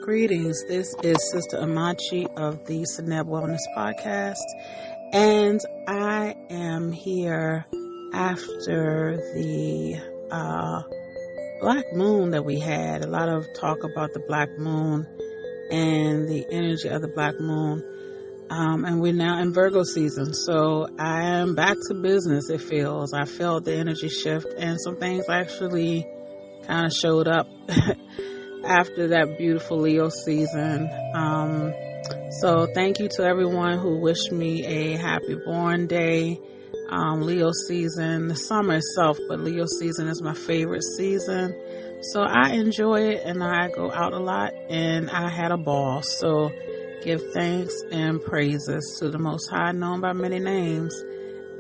Greetings. This is Sister Amachi of the Seneb Wellness Podcast, and I am here after the Black Moon that we had. A lot of talk about the Black Moon and the energy of the Black Moon, and we're now in Virgo season, so I am back to business. It feels. I felt the energy shift, and some things actually kind of showed up after that beautiful Leo season. So thank you to everyone who wished me a happy born day. Leo season, the summer itself, but Leo season is my favorite season. So I enjoy it, and I go out a lot, and I had a ball. So give thanks and praises to the Most High, known by many names.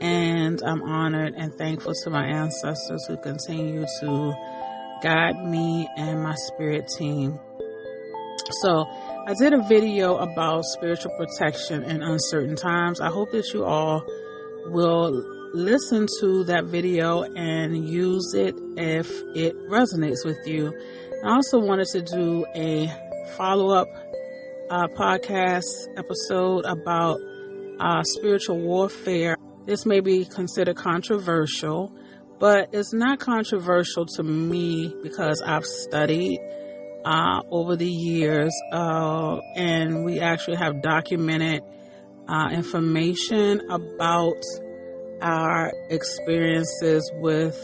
And I'm honored and thankful to my ancestors who continue to guide me and my spirit team. So I did a video about spiritual protection in uncertain times. I hope that you all will listen to that video and use it if it resonates with you. I also wanted to do a follow-up podcast episode about spiritual warfare. This may be considered controversial, but it's not controversial to me because I've studied over the years, and we actually have documented information about our experiences with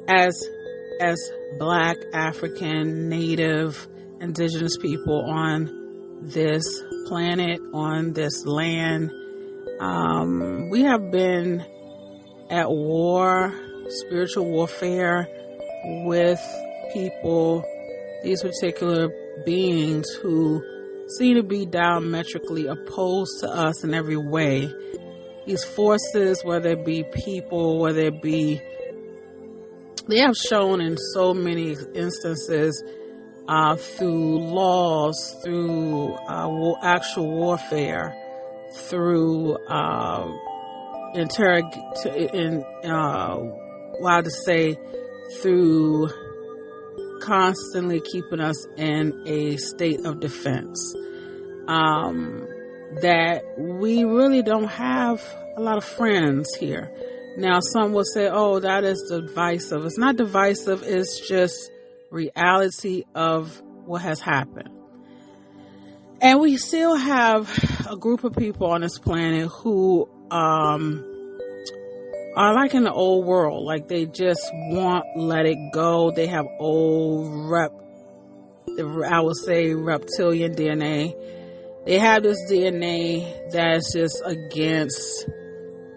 as Black, African, Native, Indigenous people on this planet, on this land. We have been at war, spiritual warfare with people, these particular beings who seem to be diametrically opposed to us in every way. These forces, whether it be people, whether it be, they have shown in so many instances through laws, through actual warfare, through through constantly keeping us in a state of defense, that we really don't have a lot of friends here. Now, some will say, oh, that is divisive. It's not divisive. It's just reality of what has happened. And we still have a group of people on this planet who are like in the old world. Like they just won't let it go. They have old reptilian DNA. They have this DNA that's just against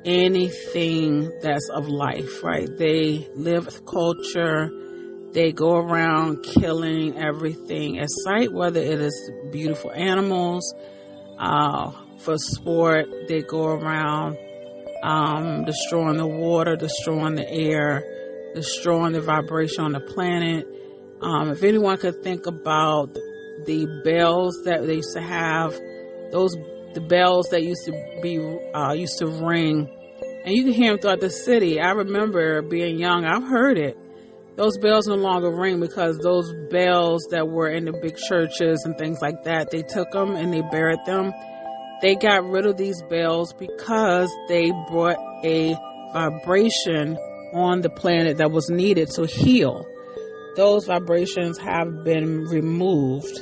anything that's of life, right? They live with culture. They go around killing everything at sight, whether it is beautiful animals, for sport. They go around destroying the water, destroying the air, destroying the vibration on the planet. If anyone could think about the bells that they used to have, the bells that used to ring, and you can hear them throughout the city. I remember being young, I've heard it. Those bells no longer ring because those bells that were in the big churches and things like that, they took them and they buried them. They got rid of these bells because they brought a vibration on the planet that was needed to heal. Those vibrations have been removed.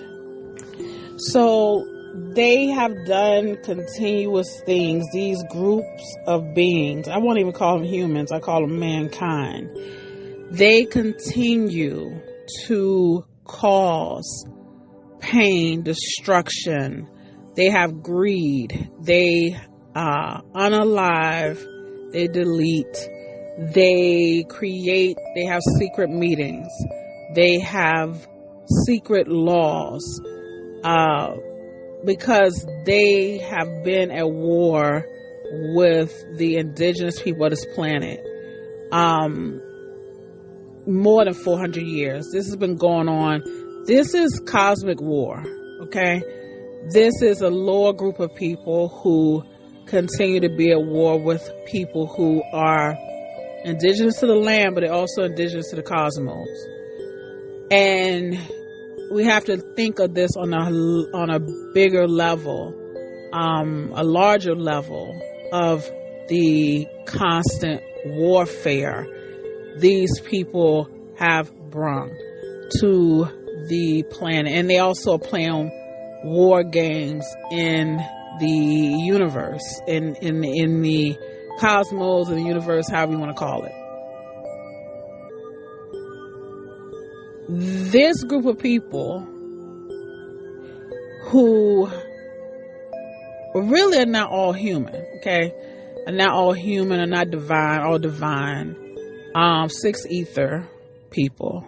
So they have done continuous things. These groups of beings, I won't even call them humans, I call them mankind. They continue to cause pain, destruction. They have greed. They unalive. They delete. They create. They have secret meetings. They have secret laws because they have been at war with the indigenous people of this planet. More than 400 years. This has been going on. This is cosmic war, okay? This is a lower group of people who continue to be at war with people who are indigenous to the land, but they're also indigenous to the cosmos. And we have to think of this on a bigger level, a larger level of the constant warfare these people have brought to the planet. And they also play on war games in the universe, in the cosmos, and the universe, however you want to call it. This group of people who really are not all human, okay? Are not all human, are not divine, all divine. Six ether people.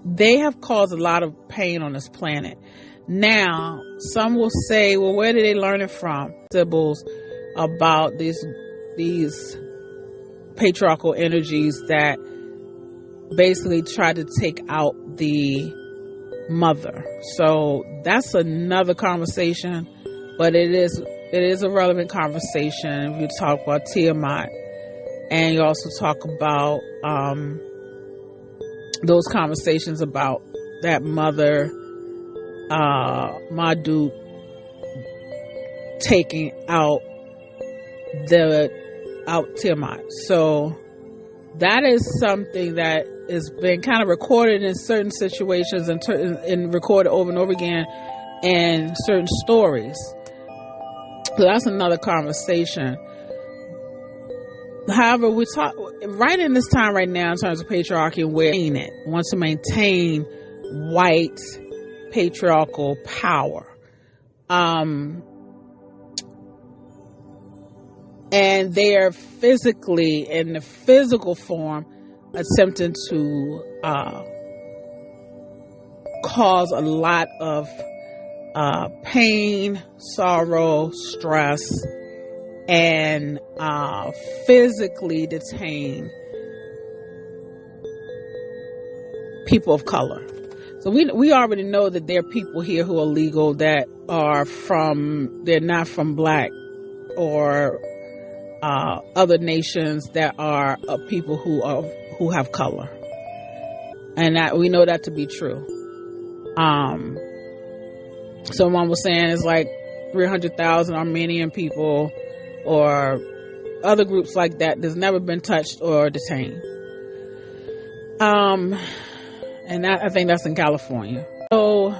They have caused a lot of pain on this planet. Now, some will say, well, where did they learn it from? Symbols about these patriarchal energies that basically try to take out the mother. So that's another conversation, but it is a relevant conversation. If you talk about Tiamat, and you also talk about those conversations about that mother, Marduk, taking out Tiamat. So that is something that has been kind of recorded in certain situations and recorded over and over again in certain stories. So that's another conversation. However, we talk right in this time right now in terms of patriarchy, where it wants to maintain white patriarchal power. And they are physically, in the physical form, attempting to cause a lot of pain, sorrow, stress, and physically detain people of color. So we already know that there are people here who are legal that they're not from black or other nations that are people who have color, and that we know that to be true. Someone was saying it's like 300,000 Armenian people or other groups like that that's never been touched or detained. And I think that's in California. So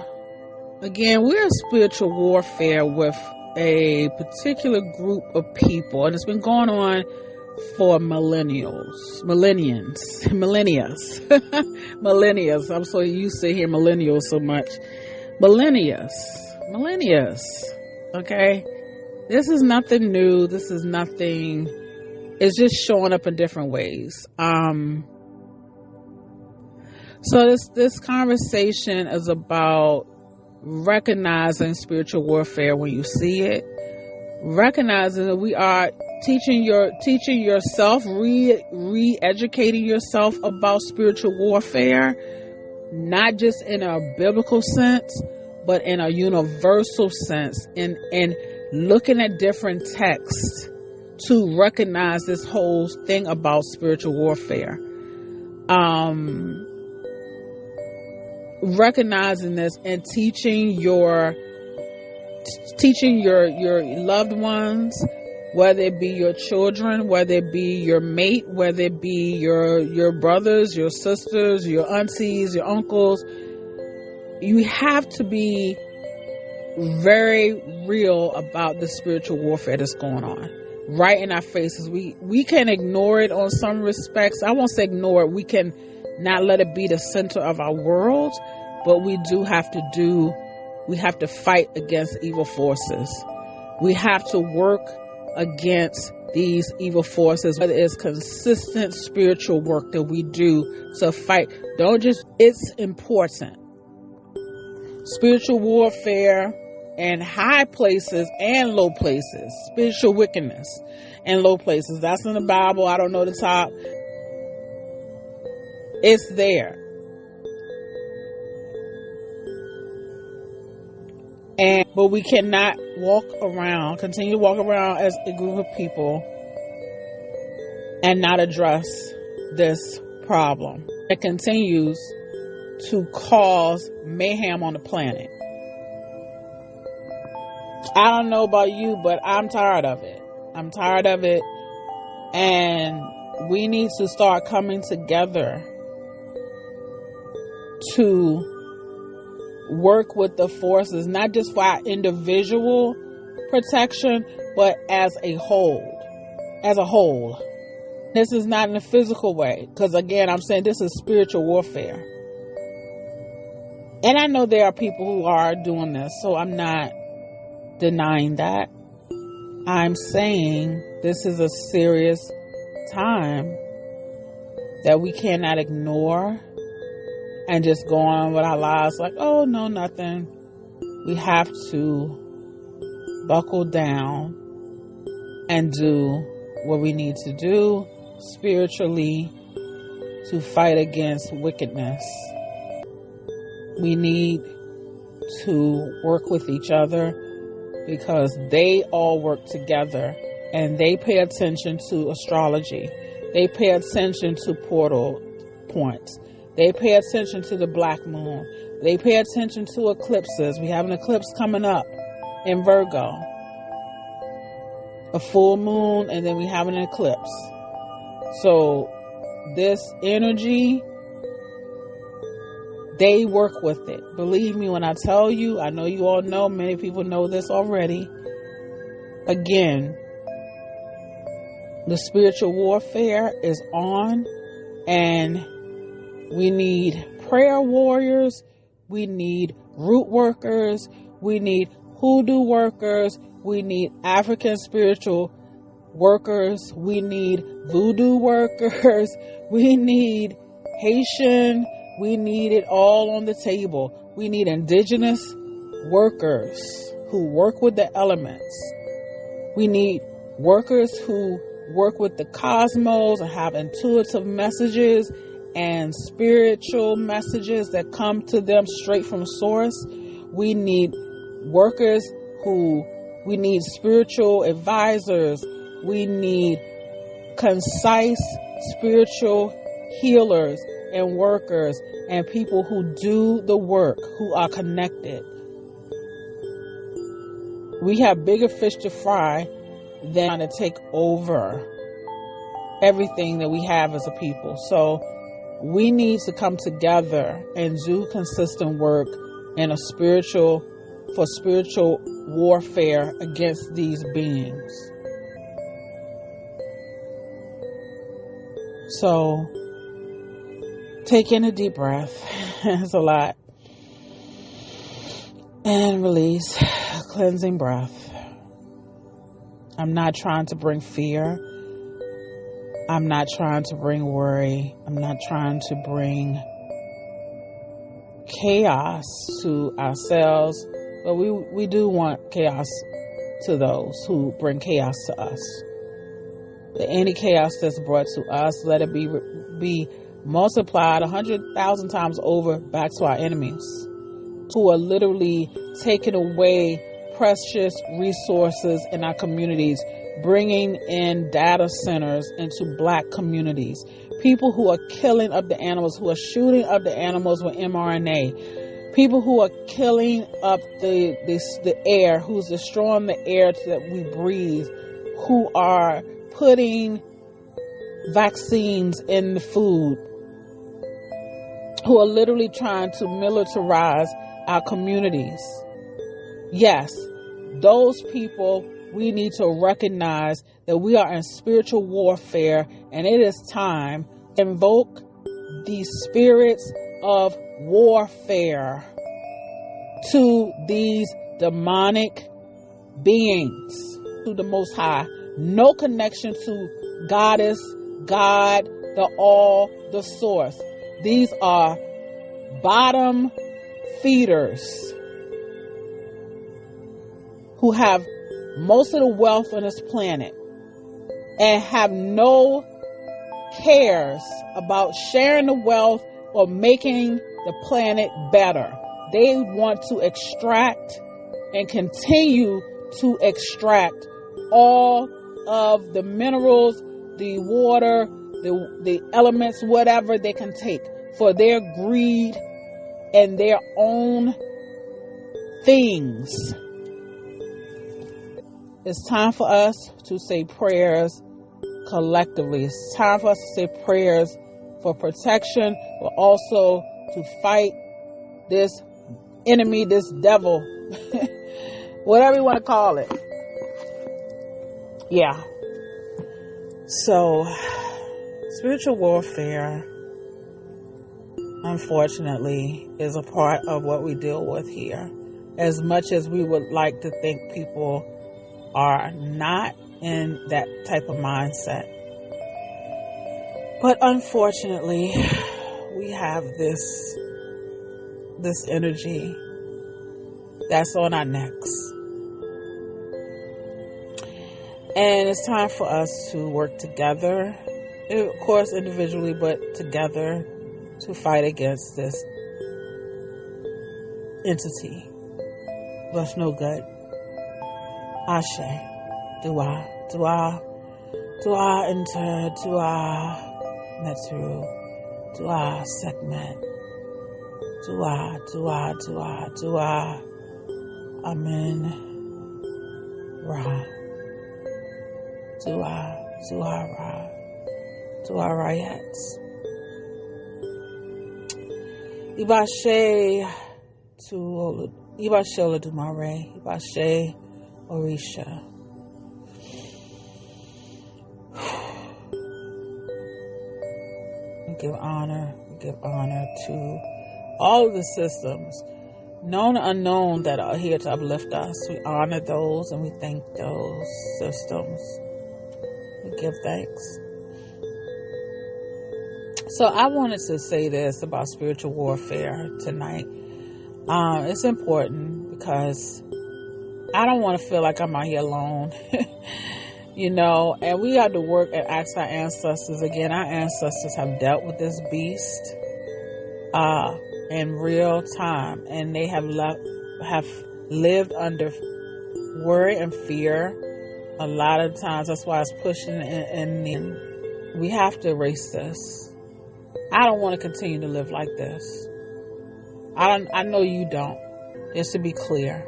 again, we're in spiritual warfare with a particular group of people, and it's been going on for millennia. I'm so used to hearing millennials so much. Millennia. Okay, this is nothing new. This is nothing. It's just showing up in different ways. So this conversation is about recognizing spiritual warfare when you see it, recognizing that we are teaching yourself, re-educating yourself about spiritual warfare, not just in a biblical sense, but in a universal sense, and looking at different texts to recognize this whole thing about spiritual warfare. Recognizing this and teaching your loved ones, whether it be your children, whether it be your mate, whether it be your brothers, your sisters, your aunties, your uncles. You have to be very real about the spiritual warfare that's going on right in our faces. We can ignore it on some respects. I won't say ignore it. We can not let it be the center of our world, but we have to fight against evil forces. We have to work against these evil forces, whether it's consistent spiritual work that we do to fight. It's important. Spiritual warfare in high places and low places. Spiritual wickedness and low places. That's in the Bible. I don't know the top. It's there. But we cannot continue to walk around as a group of people and not address this problem that continues to cause mayhem on the planet. I don't know about you, but I'm tired of it. I'm tired of it. And we need to start coming together to work with the forces, not just for our individual protection, but as a whole. As a whole. This is not in a physical way, because again, I'm saying this is spiritual warfare. And I know there are people who are doing this, so I'm not denying that. I'm saying this is a serious time that we cannot ignore and just go on with our lives like, oh, no, nothing. We have to buckle down and do what we need to do spiritually to fight against wickedness. We need to work with each other because they all work together and they pay attention to astrology. They pay attention to portal points. They pay attention to the black moon. They pay attention to eclipses. We have an eclipse coming up in Virgo. A full moon, and then we have an eclipse. So this energy, they work with it. Believe me when I tell you, I know you all know, many people know this already. Again, the spiritual warfare is on, and we need prayer warriors, we need root workers, we need hoodoo workers, we need African spiritual workers, we need voodoo workers, we need Haitian, we need it all on the table. We need indigenous workers who work with the elements. We need workers who work with the cosmos and have intuitive messages and spiritual messages that come to them straight from source. We need workers we need spiritual advisors. We need concise spiritual healers and workers and people who do the work, who are connected. We have bigger fish to fry than to take over everything that we have as a people. So we need to come together and do consistent work in for spiritual warfare against these beings. So take in a deep breath. It's a lot. And release. A cleansing breath. I'm not trying to bring fear. I'm not trying to bring worry. I'm not trying to bring chaos to ourselves. But we do want chaos to those who bring chaos to us. Any chaos that's brought to us, let it be multiplied 100,000 times over back to our enemies, who are literally taking away precious resources in our communities, bringing in data centers into black communities, people who are killing up the animals, who are shooting up the animals with mRNA, people who are killing up the air, who's destroying the air that we breathe, who are putting vaccines in the food, who are literally trying to militarize our communities. Yes, those people, we need to recognize that we are in spiritual warfare, and it is time to invoke the spirits of warfare to these demonic beings, to the Most High. No connection to Goddess, God, the All, the Source. These are bottom feeders who have most of the wealth on this planet and have no cares about sharing the wealth or making the planet better. They want to extract and continue to extract all of the minerals, the water, the elements, whatever they can take for their greed and their own things. It's time for us to say prayers collectively. It's time for us to say prayers for protection, but also to fight this enemy, this devil, whatever you want to call it. Yeah. So, spiritual warfare, unfortunately, is a part of what we deal with here. As much as we would like to think people are not in that type of mindset. But unfortunately, we have this energy that's on our necks. And it's time for us to work together, of course individually, but together to fight against this entity. That's no good. Ashe. Dua. Dua. Dua enter. Dua Netru. Dua segment. Dua. Dua. Dua. Dua. Amen. Ra. Dua. Dua Ra. Dua Rayets. Ibashe to Ibashe Oladumare. Ibashe Orisha. We give honor to all of the systems, known and unknown, that are here to uplift us. We honor those and we thank those systems. We give thanks. So I wanted to say this about spiritual warfare tonight. It's important because I don't want to feel like I'm out here alone. And we have to work and ask our ancestors again. Our ancestors have dealt with this beast in real time, and they have lived under worry and fear a lot of times. That's why it's pushing, and we have to erase this. I don't want to continue to live like this. I know you don't. Just to be clear,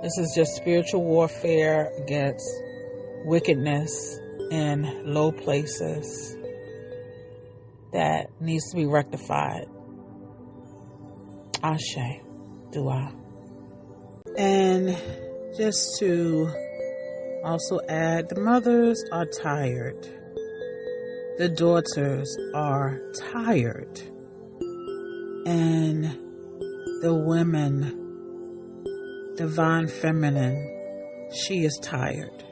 this is just spiritual warfare against wickedness in low places that needs to be rectified. Ashe. Dua. And just to also add, the mothers are tired. The daughters are tired. And the women, divine feminine, she is tired.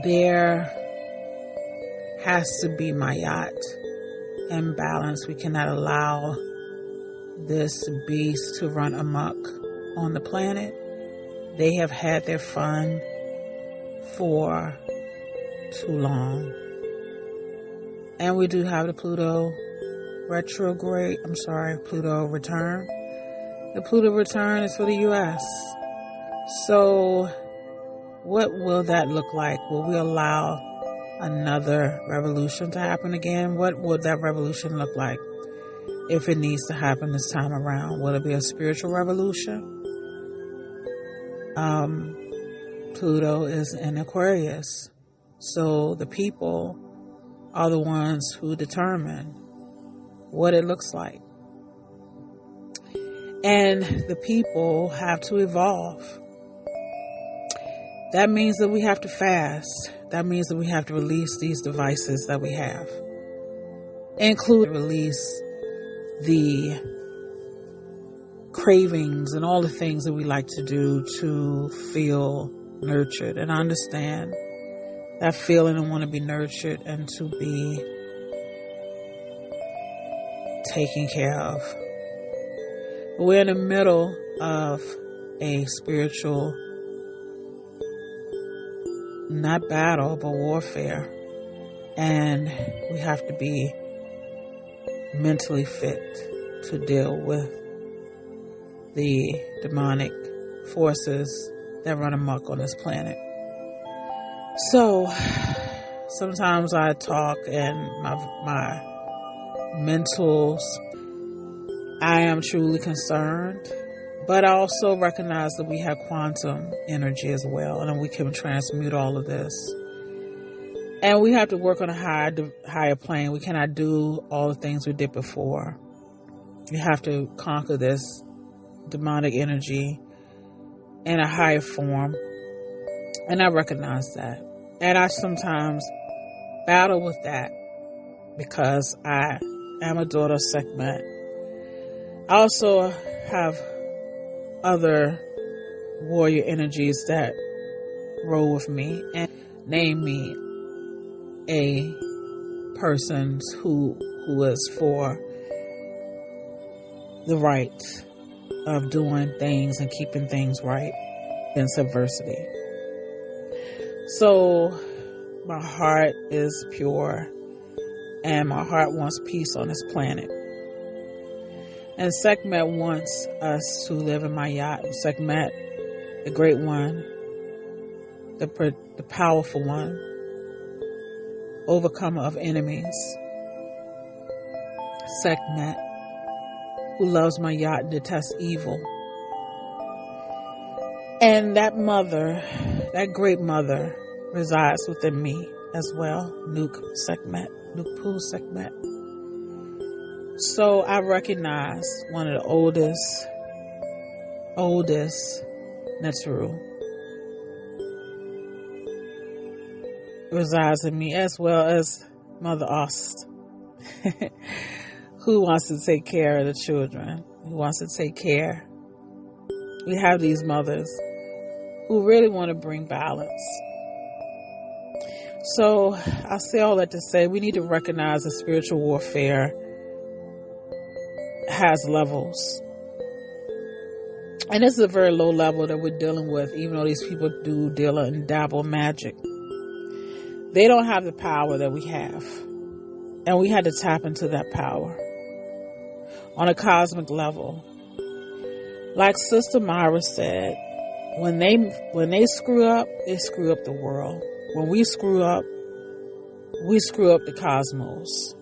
There has to be Mayat and balance. We cannot allow this beast to run amok on the planet. They have had their fun for too long. And we do have the Pluto return. The Pluto return is for the U.S. So what will that look like? Will we allow another revolution to happen again? What would that revolution look like if it needs to happen this time around? Will it be a spiritual revolution? Pluto is in Aquarius. So the people are the ones who determine what it looks like. And the people have to evolve. That means that we have to fast. That means that we have to release these devices that we have. Include release the cravings and all the things that we like to do to feel nurtured. And I understand that feeling and want to be nurtured and to be taken care of. But we're in the middle of a spiritual, not battle, but warfare. And we have to be mentally fit to deal with the demonic forces that run amok on this planet. So sometimes I talk and my mentals, I am truly concerned, but I also recognize that we have quantum energy as well, and we can transmute all of this. And we have to work on a higher plane. We cannot do all the things we did before. We have to conquer this demonic energy in a higher form. And I recognize that. And I sometimes battle with that because I am a daughter of Sekhmet. I also have other warrior energies that roll with me and name me a person who is for the right of doing things and keeping things right against adversity. So my heart is pure and my heart wants peace on this planet. And Sekhmet wants us to live in Mayat. Sekhmet, the great one, the powerful one, overcomer of enemies. Sekhmet, who loves Mayat and detests evil. And that mother, that great mother, resides within me as well. Nukpu Sekhmet. So I recognize one of the oldest Neteru resides in me, as well as Mother Ost, who wants to take care of the children, who wants to take care. We have these mothers who really want to bring balance. So I say all that to say we need to recognize that spiritual warfare has levels. And this is a very low level that we're dealing with, even though these people do deal and dabble in magic. They don't have the power that we have. And we had to tap into that power on a cosmic level. Like Sister Myra said, when they screw up, they screw up the world. When we screw up the cosmos.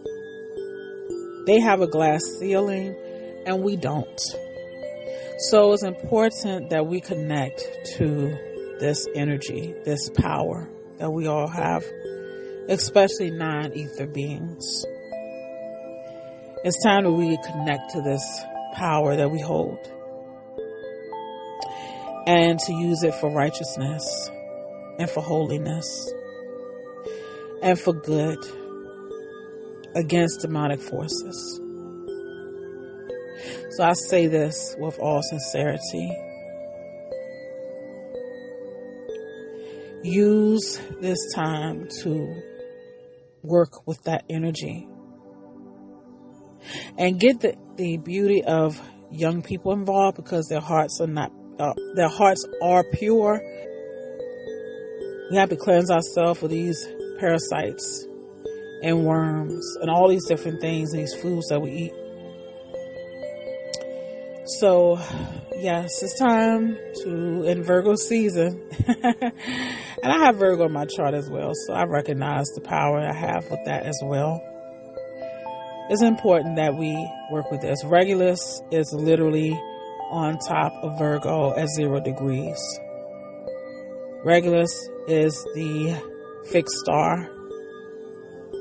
They have a glass ceiling and we don't. So it's important that we connect to this energy, this power that we all have, especially non-ether beings. It's time that we connect to this power that we hold and to use it for righteousness and for holiness and for good against demonic forces. So I say this with all sincerity. Use this time to work with that energy and get the beauty of young people involved, because their hearts are pure. We have to cleanse ourselves of these parasites and worms and all these different things, these foods that we eat. So yes, it's time to, in Virgo season, and I have Virgo in my chart as well, so I recognize the power I have with that as well. It's important that we work with this. Regulus is literally on top of Virgo at 0 degrees. Regulus is the fixed star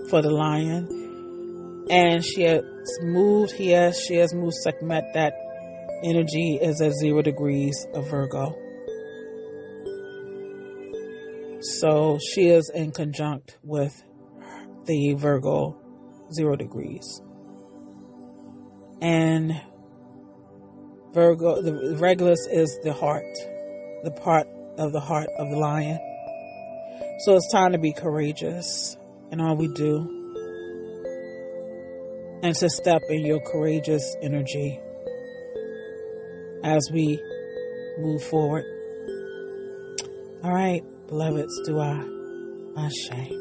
for the lion, and she has moved Sekhmet. That energy is at 0 degrees of Virgo. So she is in conjunct with the Virgo 0 degrees. And Virgo, the Regulus is the heart, the part of the heart of the lion. So it's time to be courageous in all we do and to step in your courageous energy as we move forward. All right, beloveds, Dua Ashe.